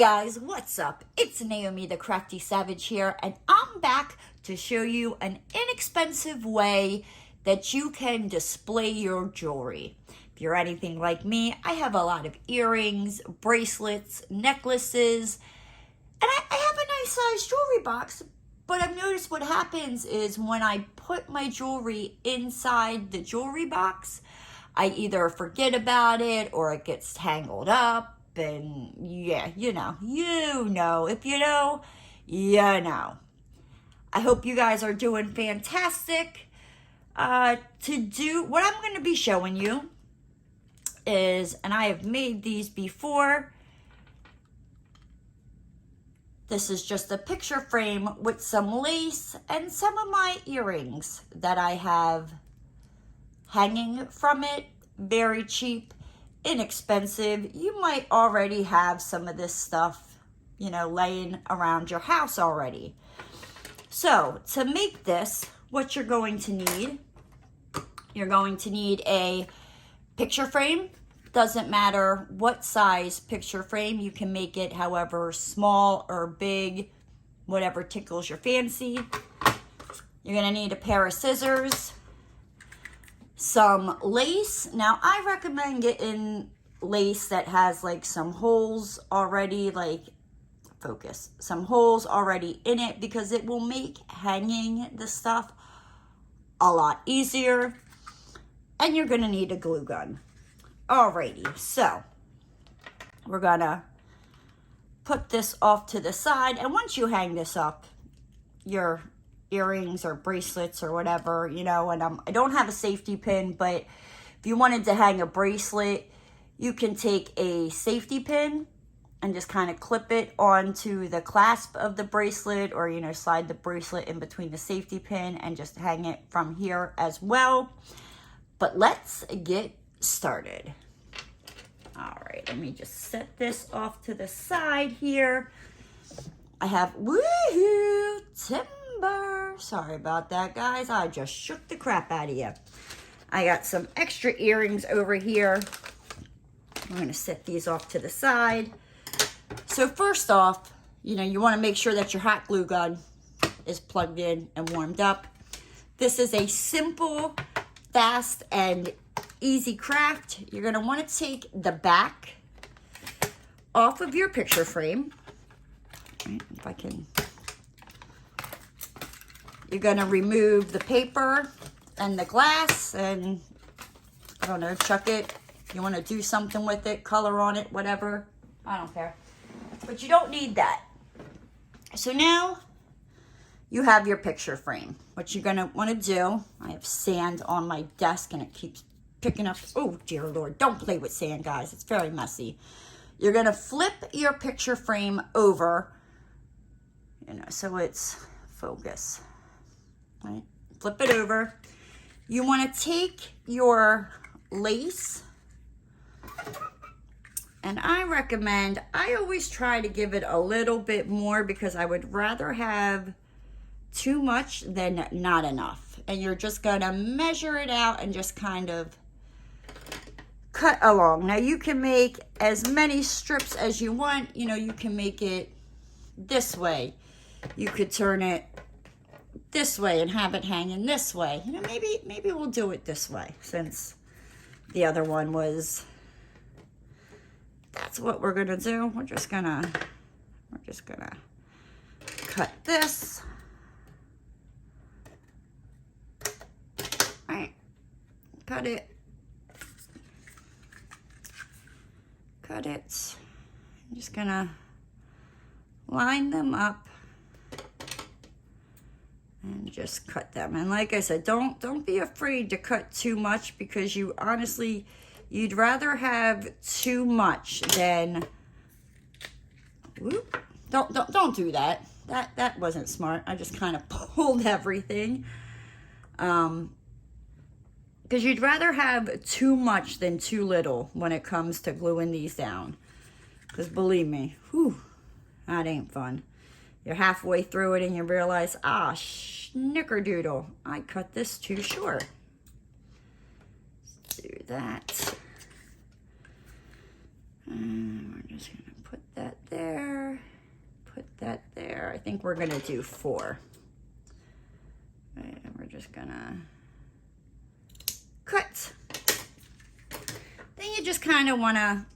guys, what's up? It's Naomi the Crafty Savage here, and I'm back to show you an inexpensive way that you can display your jewelry. If you're anything like me, I have a lot of earrings, bracelets, necklaces, and I have a nice sized jewelry box, but I've noticed what happens is when I put my jewelry inside the jewelry box, I either forget about it or it gets tangled up. And yeah, you know, if you know, you know. I hope you guys are doing fantastic. What I'm going to be showing you is, and I have made these before, this is just a picture frame with some lace and some of my earrings that I have hanging from it. Very cheap, inexpensive. You might already have some of this stuff, you know, laying around your house already. So to make this, what you're going to need a picture frame. Doesn't matter what size picture frame. You can make it however small or big, whatever tickles your fancy. You're going to need a pair of scissors, some lace. Now, I recommend getting lace that has like some holes already, some holes already in it, because it will make hanging the stuff a lot easier. And you're going to need a glue gun. Alrighty, so we're going to put this off to the side. And once you hang this up, your earrings or bracelets or whatever, you know, and I don't have a safety pin, but if you wanted to hang a bracelet, you can take a safety pin and just kind of clip it onto the clasp of the bracelet, or, you know, slide the bracelet in between the safety pin and just hang it from here as well. But let's get started. All right, let me just set this off to the side here. I have, woohoo, timber. Sorry about that, guys. I just shook the crap out of you. I got some extra earrings over here. I'm going to set these off to the side. So first off, you know, you want to make sure that your hot glue gun is plugged in and warmed up. This is a simple, fast, and easy craft. You're going to want to take the back off of your picture frame. Right, if I can. You're going to remove the paper and the glass and, I don't know, chuck it. You want to do something with it, color on it, whatever. I don't care. But you don't need that. So now you have your picture frame. What you're going to want to do, I have sand on my desk and it keeps picking up. Oh, dear Lord. Don't play with sand, guys. It's very messy. You're going to flip your picture frame over, you know, so it's focus. Right? Flip it over. You want to take your lace, and I always try to give it a little bit more because I would rather have too much than not enough. And you're just going to measure it out and just kind of cut along. Now you can make as many strips as you want. You know, you can make it this way. You could turn it this way and have it hanging this way. You know, maybe we'll do it this way since the other one was. That's what we're gonna do. We're just gonna cut this. All right, cut it. Cut it. I'm just gonna line them up and just cut them. And like I said, don't be afraid to cut too much, because you honestly, you'd rather have too much than, whoop, don't do that. That wasn't smart. I just kind of pulled everything. Because you'd rather have too much than too little when it comes to gluing these down. Because believe me, whew, that ain't fun. You're halfway through it and you realize, snickerdoodle, I cut this too short. Let's do that. And we're just going to put that there, put that there. I think we're gonna do 4. Right, and we're just gonna cut. Then you just kind of wanna,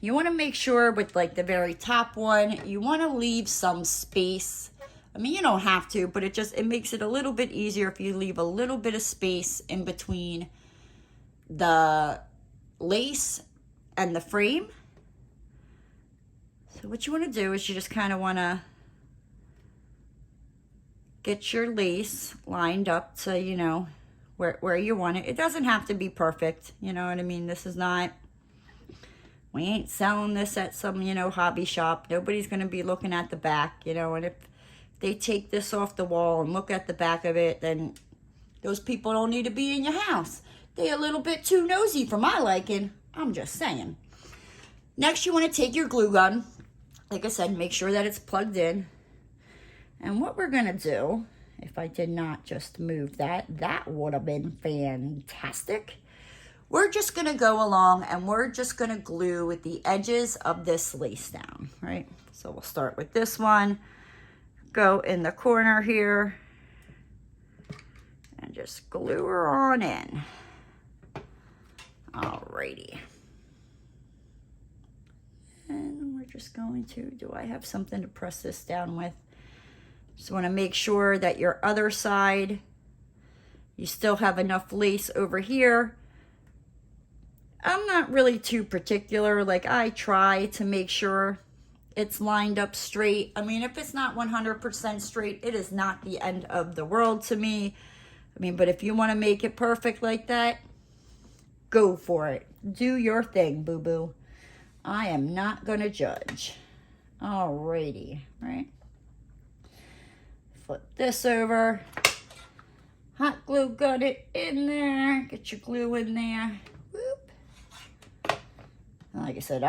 you wanna make sure with like the very top one, you wanna leave some space. I mean, you don't have to, but it makes it a little bit easier if you leave a little bit of space in between the lace and the frame. So what you want to do is you just kind of want to get your lace lined up to, you know, where you want it. It doesn't have to be perfect, you know what I mean? This is not, we ain't selling this at some, you know, hobby shop. Nobody's going to be looking at the back, you know, and if they take this off the wall and look at the back of it, then those people don't need to be in your house. They're a little bit too nosy for my liking. I'm just saying. Next, you want to take your glue gun. Like I said, make sure that it's plugged in. And what we're going to do, if I did not just move that, that would have been fantastic. We're just going to go along and we're just going to glue with the edges of this lace down, right? So we'll start with this one. Go in the corner here. And just glue her on in. Alrighty. And we're just going to, do I have something to press this down with? Just want to make sure that your other side, you still have enough lace over here. I'm not really too particular. Like, I try to make sure it's lined up straight. I mean, if it's not 100% straight, it is not the end of the world to me. I mean, but if you want to make it perfect like that, go for it. Do your thing, boo-boo. I am not going to judge. Alrighty, right? Flip this over. Hot glue gun it in there. Get your glue in there. Whoop. Like I said,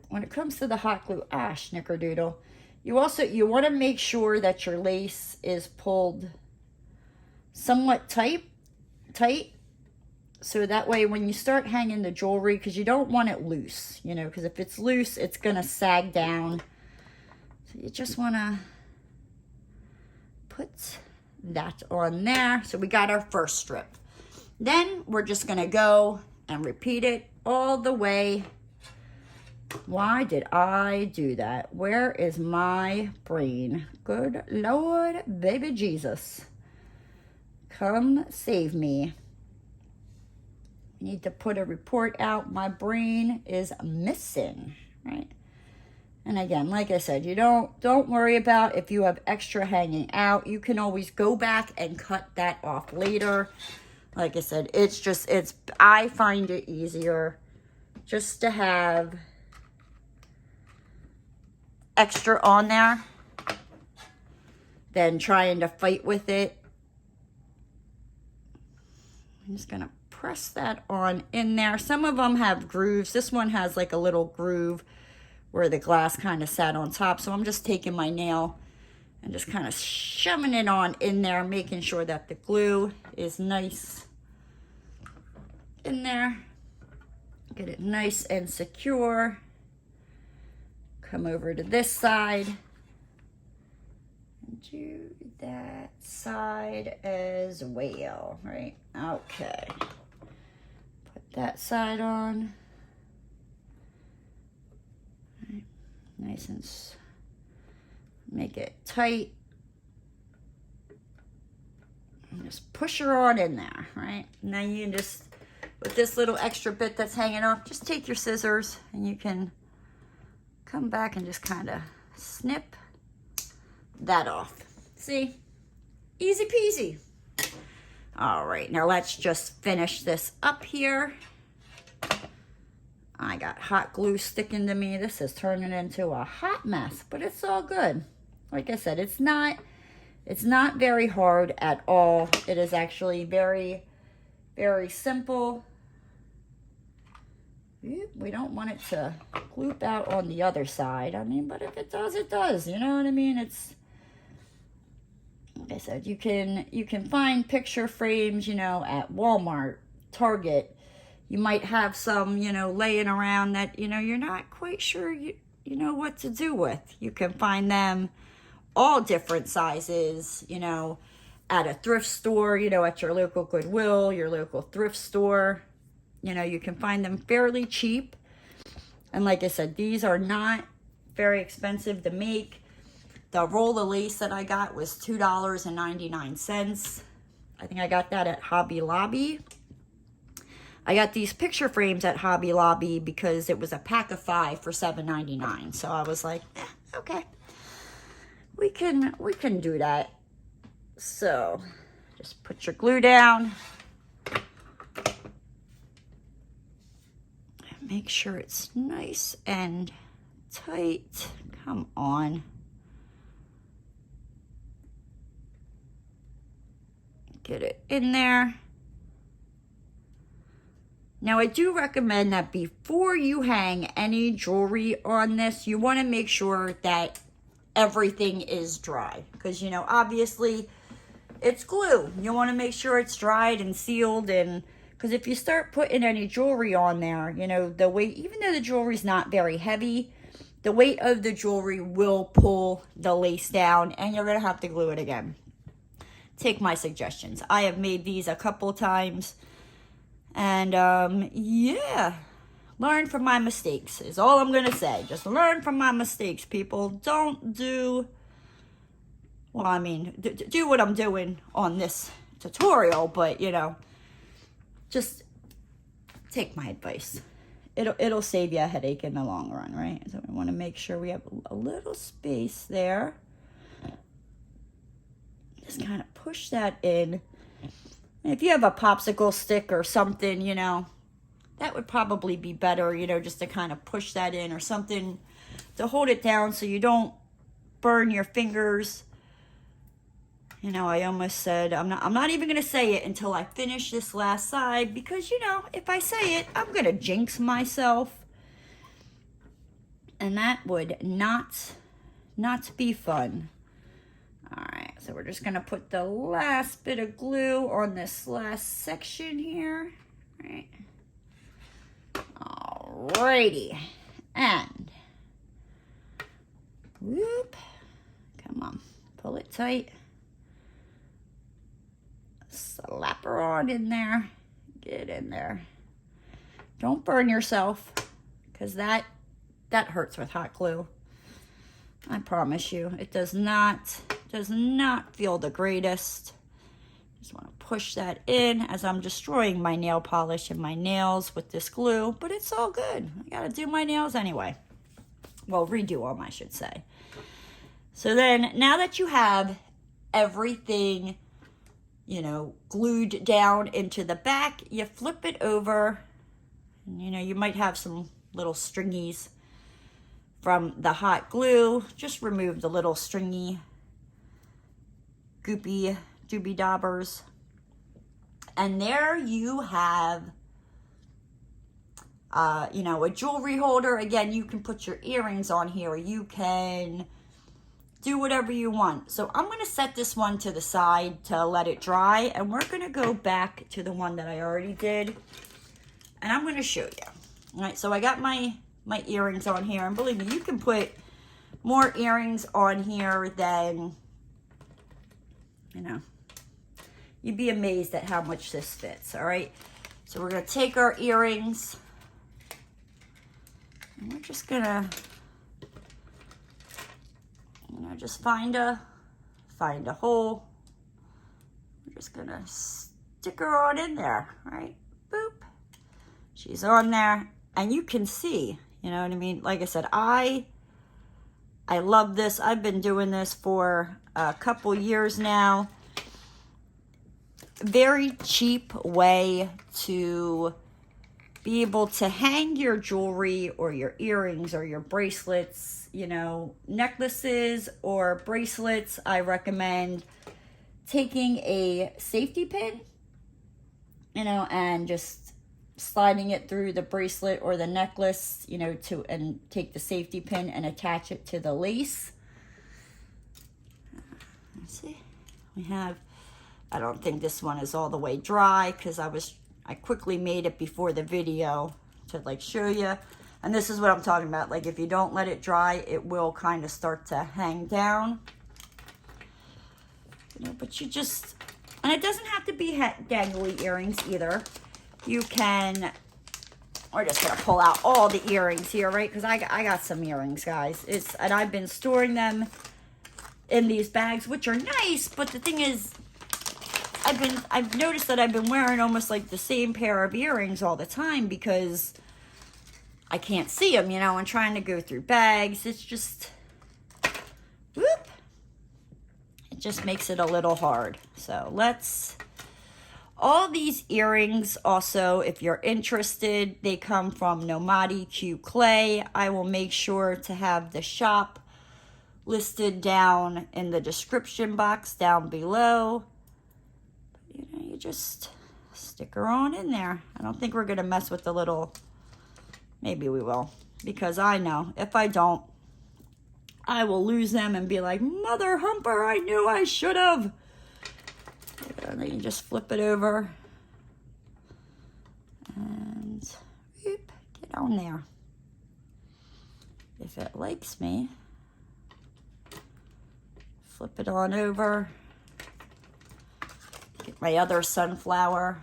when it comes to the hot glue, snickerdoodle. You want to make sure that your lace is pulled somewhat tight. So that way when you start hanging the jewelry, because you don't want it loose, you know, because if it's loose, it's going to sag down. So you just want to put that on there. So we got our first strip. Then we're just going to go and repeat it all the way. Why did I do that? Where is my brain? Good Lord, baby Jesus. Come save me. I need to put a report out. My brain is missing, right? And again, like I said, you don't worry about if you have extra hanging out. You can always go back and cut that off later. Like I said, I find it easier just to have extra on there than trying to fight with it. I'm just going to press that on in there. Some of them have grooves. This one has like a little groove where the glass kind of sat on top. So I'm just taking my nail and just kind of shoving it on in there, making sure that the glue is nice in there. Get it nice and secure. Come over to this side and do that side as well, right? Okay. Put that side on. Right. Nice and make it tight. And just push her on in there, right? Now you can just, with this little extra bit that's hanging off, just take your scissors and you can come back and just kind of snip that off. See? Easy peasy. All right, now let's just finish this up here. I got hot glue sticking to me. This is turning into a hot mess, but it's all good. Like I said, it's not very hard at all. It is actually very, very simple. We don't want it to gloop out on the other side. I mean, but if it does, it does. You know what I mean? It's, like I said, you can find picture frames, you know, at Walmart, Target, You might have some, you know, laying around that, you know, you're not quite sure you know what to do with. You can find them all different sizes, you know, at a thrift store, you know, at your local Goodwill, your local thrift store. You know, you can find them fairly cheap. And like I said, these are not very expensive to make. The roll of lace that I got was $2.99. I think I got that at Hobby Lobby. I got these picture frames at Hobby Lobby because it was a pack of 5 for $7.99. So I was like, okay, we can do that. So just put your glue down. Make sure it's nice and tight. Come on. Get it in there. Now, I do recommend that before you hang any jewelry on this, you want to make sure that everything is dry. Because, you know, obviously, it's glue. You want to make sure it's dried and sealed. And because if you start putting any jewelry on there, you know, the weight, even though the jewelry's not very heavy, the weight of the jewelry will pull the lace down. And you're going to have to glue it again. Take my suggestions. I have made these a couple times. And, yeah, learn from my mistakes is all I'm going to say. Just learn from my mistakes, people. Don't do, well, I mean, do what I'm doing on this tutorial, but, you know, just take my advice. It'll save you a headache in the long run, right? So we want to make sure we have a little space there. Just kind of push that in. If you have a popsicle stick or something, you know, that would probably be better, you know, just to kind of push that in or something to hold it down so you don't burn your fingers. You know, I almost said, I'm not even going to say it until I finish this last side because, you know, if I say it, I'm going to jinx myself. And that would not be fun. All right, so we're just going to put the last bit of glue on this last section here. All righty. And, whoop, come on, pull it tight. Slap her on in there. Get in there. Don't burn yourself, because that hurts with hot glue. I promise you, it does not feel the greatest. Just want to push that in as I'm destroying my nail polish and my nails with this glue, but it's all good. I gotta do my nails anyway. Well, redo them, I should say. So then, now that you have everything, you know, glued down into the back, you flip it over. And, you know, you might have some little stringies from the hot glue. Just remove the little stringy, goopy, doobie daubers. And there you have, you know, a jewelry holder. Again, you can put your earrings on here. You can do whatever you want. So I'm going to set this one to the side to let it dry. And we're going to go back to the one that I already did. And I'm going to show you. All right, so I got my earrings on here. And believe me, you can put more earrings on here than, you know, you'd be amazed at how much this fits. All right, so we're going to take our earrings. And we're just going to, you know, just find a hole. We're just going to stick her on in there. All right, boop. She's on there. And you can see, you know what I mean? Like I said, I love this. I've been doing this for a couple years now. Very cheap way to be able to hang your jewelry or your earrings or your bracelets, you know, necklaces or bracelets. I recommend taking a safety pin, you know, and just sliding it through the bracelet or the necklace, you know, and take the safety pin and attach it to the lace. Let's see. We have, I don't think this one is all the way dry because I I quickly made it before the video to like show you. And this is what I'm talking about. Like if you don't let it dry, it will kind of start to hang down. You know, but you just, and it doesn't have to be dangly earrings either. You can, we're just gonna pull out all the earrings here, right? Because I got some earrings, guys. And I've been storing them in these bags, which are nice, but the thing is, I've noticed that I've been wearing almost like the same pair of earrings all the time because I can't see them, you know, and trying to go through bags, it's just, whoop, it just makes it a little hard. So all these earrings also, if you're interested, they come from Nomadi Q Clay. I will make sure to have the shop listed down in the description box down below. You know, you just stick her on in there. I don't think we're going to mess with the little, maybe we will, because I know if I don't, I will lose them and be like, Mother Humper, I knew I should have. And then you just flip it over and whoop, get on there. If it likes me, flip it on over. Get my other sunflower.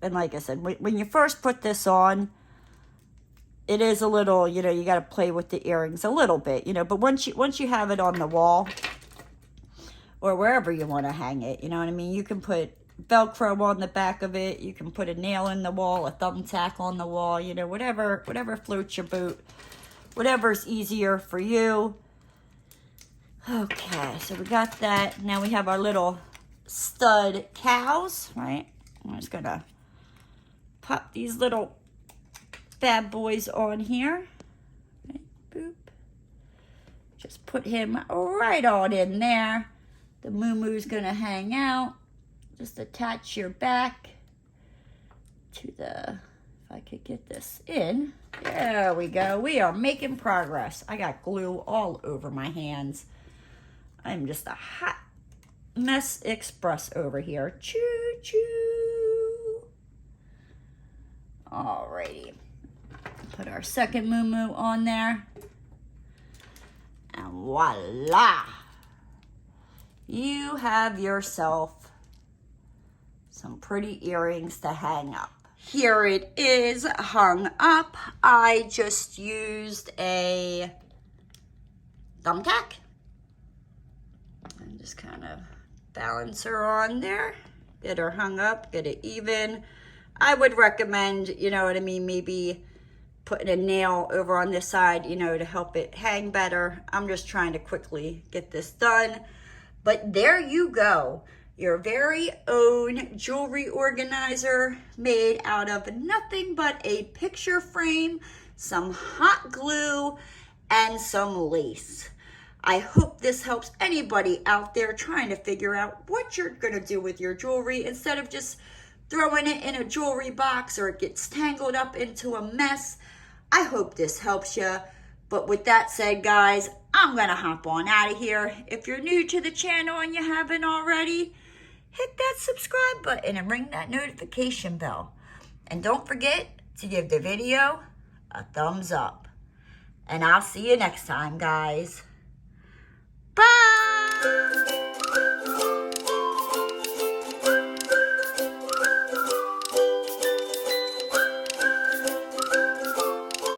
And like I said, when you first put this on, it is a little, you know, you got to play with the earrings a little bit, you know, but once you have it on the wall or wherever you want to hang it, you know what I mean? You can put Velcro on the back of it. You can put a nail in the wall, a thumbtack on the wall, you know, whatever floats your boat, whatever's easier for you. Okay, so we got that. Now we have our little stud cows, right? I'm just going to pop these little bad boys on here. Right, boop. Just put him right on in there. The moo-moo's going to hang out. Just attach your back to the, if I could get this in. There we go. We are making progress. I got glue all over my hands. I'm just a hot mess express over here. Choo-choo. Alrighty. Put our second moo-moo on there. And voila. You have yourself some pretty earrings to hang up. Here it is hung up. I just used a thumbtack. And just kind of balance her on there. Get her hung up, get it even. I would recommend, you know what I mean, maybe putting a nail over on this side, you know, to help it hang better. I'm just trying to quickly get this done. But there you go. Your very own jewelry organizer made out of nothing but a picture frame, some hot glue, and some lace. I hope this helps anybody out there trying to figure out what you're going to do with your jewelry instead of just throwing it in a jewelry box or it gets tangled up into a mess. I hope this helps you. But with that said, guys, I'm going to hop on out of here. If you're new to the channel and you haven't already, hit that subscribe button and ring that notification bell. And don't forget to give the video a thumbs up. And I'll see you next time, guys.